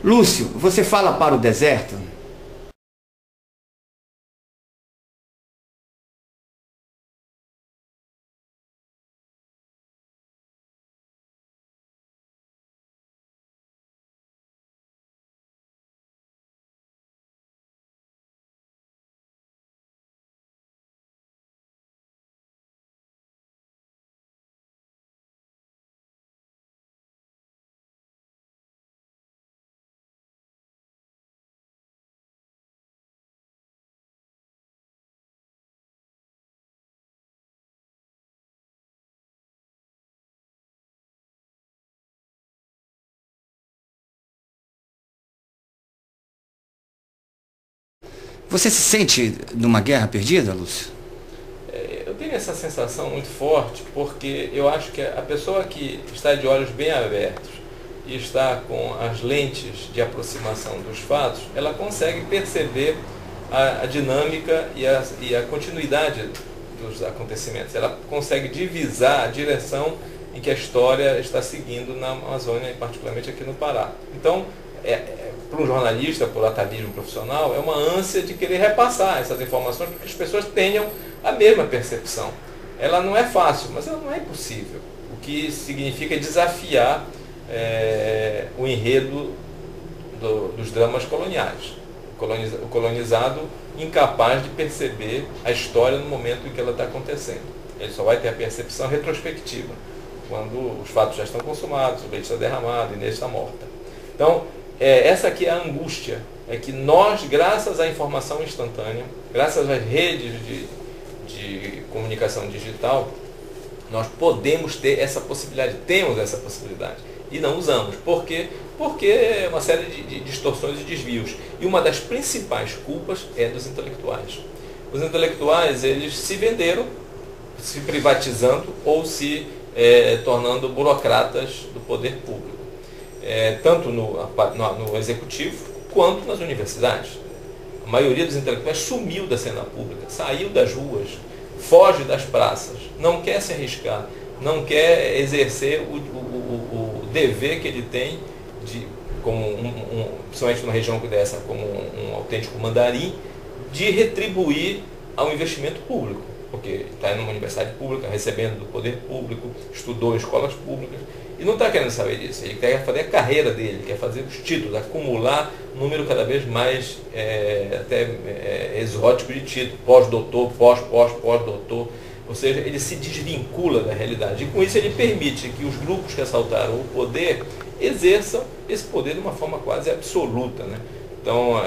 Lúcio, você fala para o deserto? Você se sente numa guerra perdida, Lúcio? Eu tenho essa sensação muito forte porque eu acho que a pessoa que está de olhos bem abertos e está com as lentes de aproximação dos fatos, ela consegue perceber a dinâmica e a continuidade dos acontecimentos. Ela consegue divisar a direção em que a história está seguindo na Amazônia, e particularmente aqui no Pará. Então, para um jornalista, por atavismo profissional, é uma ânsia de querer repassar essas informações para que as pessoas tenham a mesma percepção. Ela não é fácil, mas ela não é impossível. O que significa desafiar o enredo dos dramas coloniais. O colonizado incapaz de perceber a história no momento em que ela está acontecendo. Ele só vai ter a percepção retrospectiva, quando os fatos já estão consumados, o leite está derramado e Inês está morta. Então, essa aqui é a angústia, é que nós, graças à informação instantânea, graças às redes de comunicação digital, nós podemos ter essa possibilidade, temos essa possibilidade, e não usamos. Por quê? Porque é uma série de distorções e desvios. E uma das principais culpas é dos intelectuais. Os intelectuais, eles se venderam, se privatizando ou se tornando burocratas do poder público. Tanto no executivo quanto nas universidades. A maioria dos intelectuais sumiu da cena pública, saiu das ruas, foge das praças, não quer se arriscar, não quer exercer o dever que ele tem, principalmente numa região dessa, como um autêntico mandarim, de retribuir ao investimento público. Porque está em uma universidade pública, recebendo do poder público, estudou em escolas públicas, e não está querendo saber disso. Ele quer fazer a carreira dele, quer fazer os títulos, acumular um número cada vez mais exótico de títulos, pós-doutor, pós-doutor. Ou seja, ele se desvincula da realidade. E com isso ele permite que os grupos que assaltaram o poder exerçam esse poder de uma forma quase absoluta, né? Então,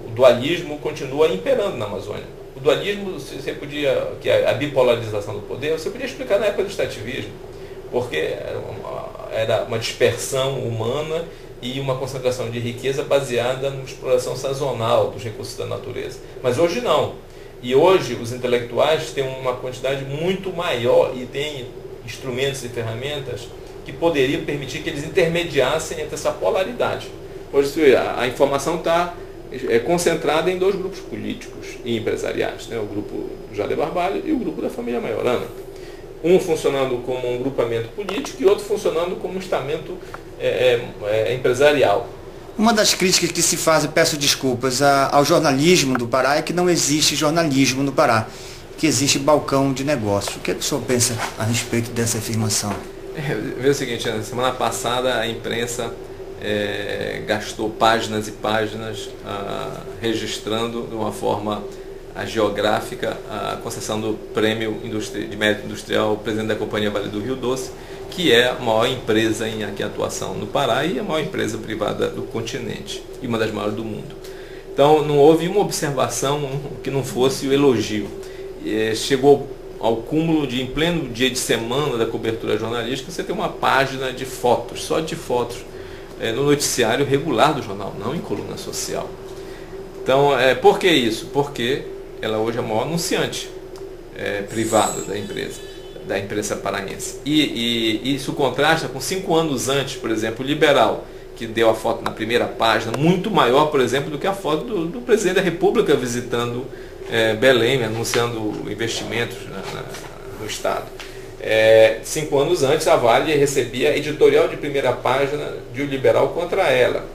o dualismo continua imperando na Amazônia. O dualismo, você podia, que é a bipolarização do poder, você podia explicar na época do extrativismo, porque era uma dispersão humana e uma concentração de riqueza baseada na exploração sazonal dos recursos da natureza. Mas hoje não. E hoje os intelectuais têm uma quantidade muito maior e têm instrumentos e ferramentas que poderiam permitir que eles intermediassem entre essa polaridade. Hoje a informação está concentrada em dois grupos políticos e empresariais, né? O grupo Jade Barbalho e o grupo da família Maiorana. Um funcionando como um grupamento político e outro funcionando como um estamento empresarial. Uma das críticas que se faz, e peço desculpas, ao jornalismo do Pará é que não existe jornalismo no Pará, que existe balcão de negócios. O que o senhor pensa a respeito dessa afirmação? Vê o seguinte, na semana passada a imprensa gastou páginas e páginas registrando de uma forma geográfica a concessão do Prêmio de Mérito Industrial ao presidente da Companhia Vale do Rio Doce, que é a maior empresa em atuação no Pará e a maior empresa privada do continente e uma das maiores do mundo. Então não houve uma observação que não fosse o elogio. Chegou ao cúmulo de, em pleno dia de semana da cobertura jornalística, você tem uma página de fotos, só de fotos, no noticiário regular do jornal, não em coluna social. Então, por que isso? Porque ela hoje é a maior anunciante privada da imprensa paraense. E isso contrasta com 5 anos antes, por exemplo, o Liberal, que deu a foto na primeira página, muito maior, por exemplo, do que a foto do presidente da República visitando Belém, anunciando investimentos no Estado. 5 anos antes, a Vale recebia editorial de primeira página de O Liberal contra ela.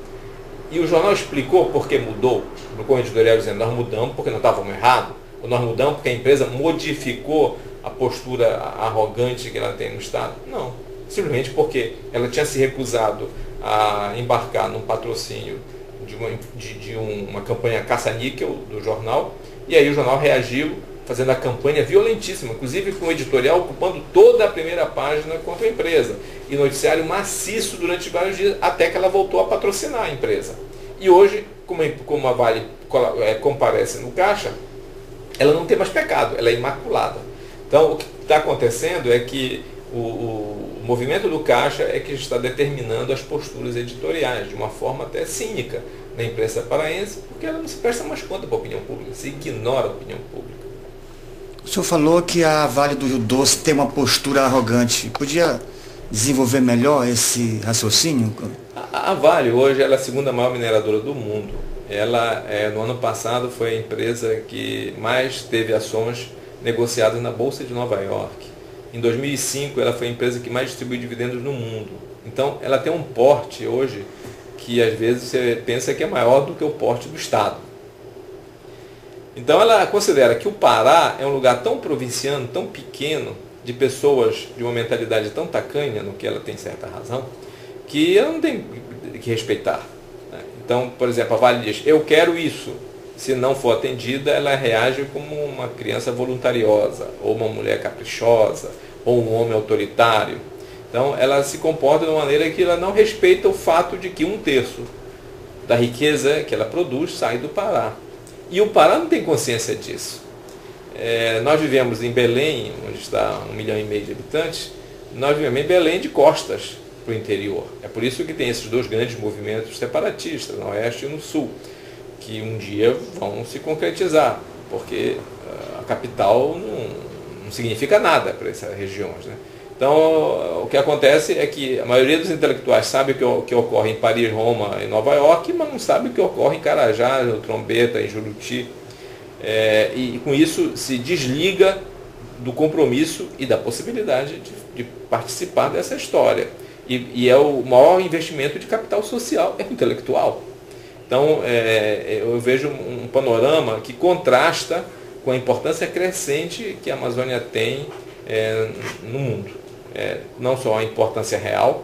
E o jornal explicou por que mudou. Colocou um editorial dizendo: nós mudamos porque não estávamos errados, ou nós mudamos porque a empresa modificou a postura arrogante que ela tem no Estado. Não, simplesmente porque ela tinha se recusado a embarcar num patrocínio de uma campanha caça-níquel do jornal, e aí o jornal reagiu fazendo a campanha violentíssima, inclusive com o editorial ocupando toda a primeira página contra a empresa, e noticiário maciço durante vários dias, até que ela voltou a patrocinar a empresa. E hoje, como a Vale comparece no caixa, ela não tem mais pecado, ela é imaculada. Então, o que está acontecendo é que o movimento do caixa é que está determinando as posturas editoriais, de uma forma até cínica, na imprensa paraense, porque ela não se presta mais conta para a opinião pública, se ignora a opinião pública. O senhor falou que a Vale do Rio Doce tem uma postura arrogante. Podia desenvolver melhor esse raciocínio? A Vale hoje ela é a segunda maior mineradora do mundo. Ela, no ano passado, foi a empresa que mais teve ações negociadas na Bolsa de Nova York. Em 2005, ela foi a empresa que mais distribuiu dividendos no mundo. Então, ela tem um porte hoje que, às vezes, você pensa que é maior do que o porte do Estado. Então, ela considera que o Pará é um lugar tão provinciano, tão pequeno, de pessoas de uma mentalidade tão tacanha, no que ela tem certa razão, que ela não tem que respeitar. Então, por exemplo, a Vale diz: eu quero isso. Se não for atendida, ela reage como uma criança voluntariosa, ou uma mulher caprichosa, ou um homem autoritário. Então, ela se comporta de uma maneira que ela não respeita o fato de que 1/3 da riqueza que ela produz sai do Pará. E o Pará não tem consciência disso. Nós vivemos em Belém, onde está 1,5 milhão de habitantes, nós vivemos em Belém de costas para o interior. É por isso que tem esses dois grandes movimentos separatistas, no oeste e no sul, que um dia vão se concretizar, porque a capital não significa nada para essas regiões, né? Então, o que acontece é que a maioria dos intelectuais sabe o que ocorre em Paris, Roma e Nova York, mas não sabe o que ocorre em Carajás, no Trombeta, em Juruti. E com isso se desliga do compromisso e da possibilidade de participar dessa história. E é o maior investimento de capital social, é o intelectual. Então, eu vejo um panorama que contrasta com a importância crescente que a Amazônia tem no mundo. Não só a importância real,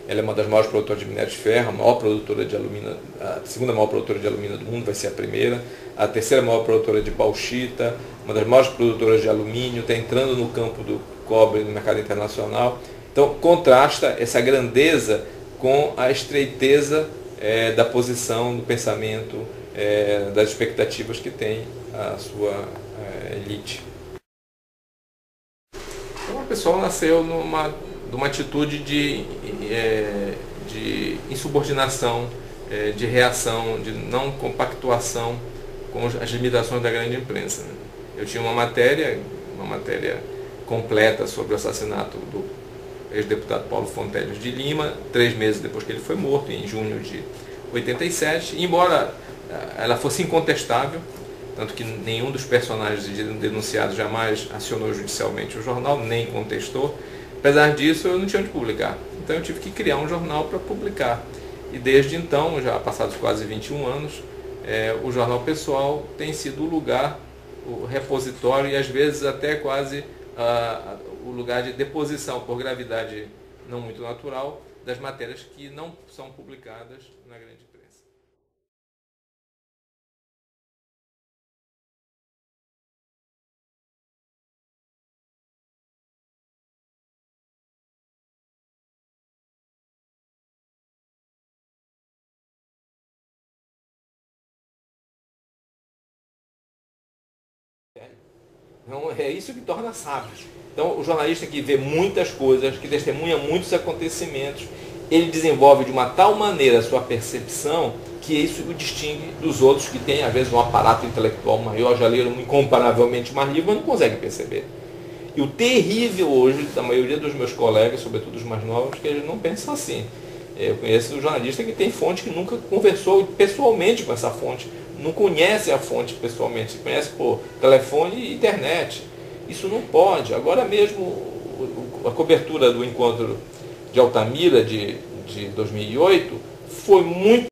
ela é uma das maiores produtoras de minério de ferro, a maior produtora de alumínio, a segunda maior produtora de alumínio do mundo, vai ser a primeira, a terceira maior produtora de bauxita, uma das maiores produtoras de alumínio, está entrando no campo do cobre no mercado internacional. Então, contrasta essa grandeza com a estreiteza da posição, do pensamento, das expectativas que tem a sua elite. Então, o pessoal nasceu de uma atitude de insubordinação, de reação, de não compactuação com as limitações da grande imprensa. Eu tinha uma matéria completa sobre o assassinato do ex-deputado Paulo Fonteles de Lima, 3 meses depois que ele foi morto, em junho de 87, embora ela fosse incontestável, tanto que nenhum dos personagens denunciados jamais acionou judicialmente o jornal, nem contestou. Apesar disso, eu não tinha onde publicar, então eu tive que criar um jornal para publicar. E desde então, já passados quase 21 anos, o Jornal Pessoal tem sido o lugar, o repositório e às vezes até quase o lugar de deposição por gravidade não muito natural das matérias que não são publicadas na grande imprensa. Então, é isso que torna sábio. Então, o jornalista que vê muitas coisas, que testemunha muitos acontecimentos, ele desenvolve de uma tal maneira a sua percepção que isso o distingue dos outros que têm, às vezes, um aparato intelectual maior, já leram incomparavelmente mais livros, mas não conseguem perceber. E o terrível hoje da maioria dos meus colegas, sobretudo os mais novos, que eles não pensam assim. Eu conheço um jornalista que tem fonte que nunca conversou pessoalmente com essa fonte, não conhece a fonte pessoalmente, conhece por telefone e internet. Isso não pode. Agora mesmo, a cobertura do encontro de Altamira de 2008 foi muito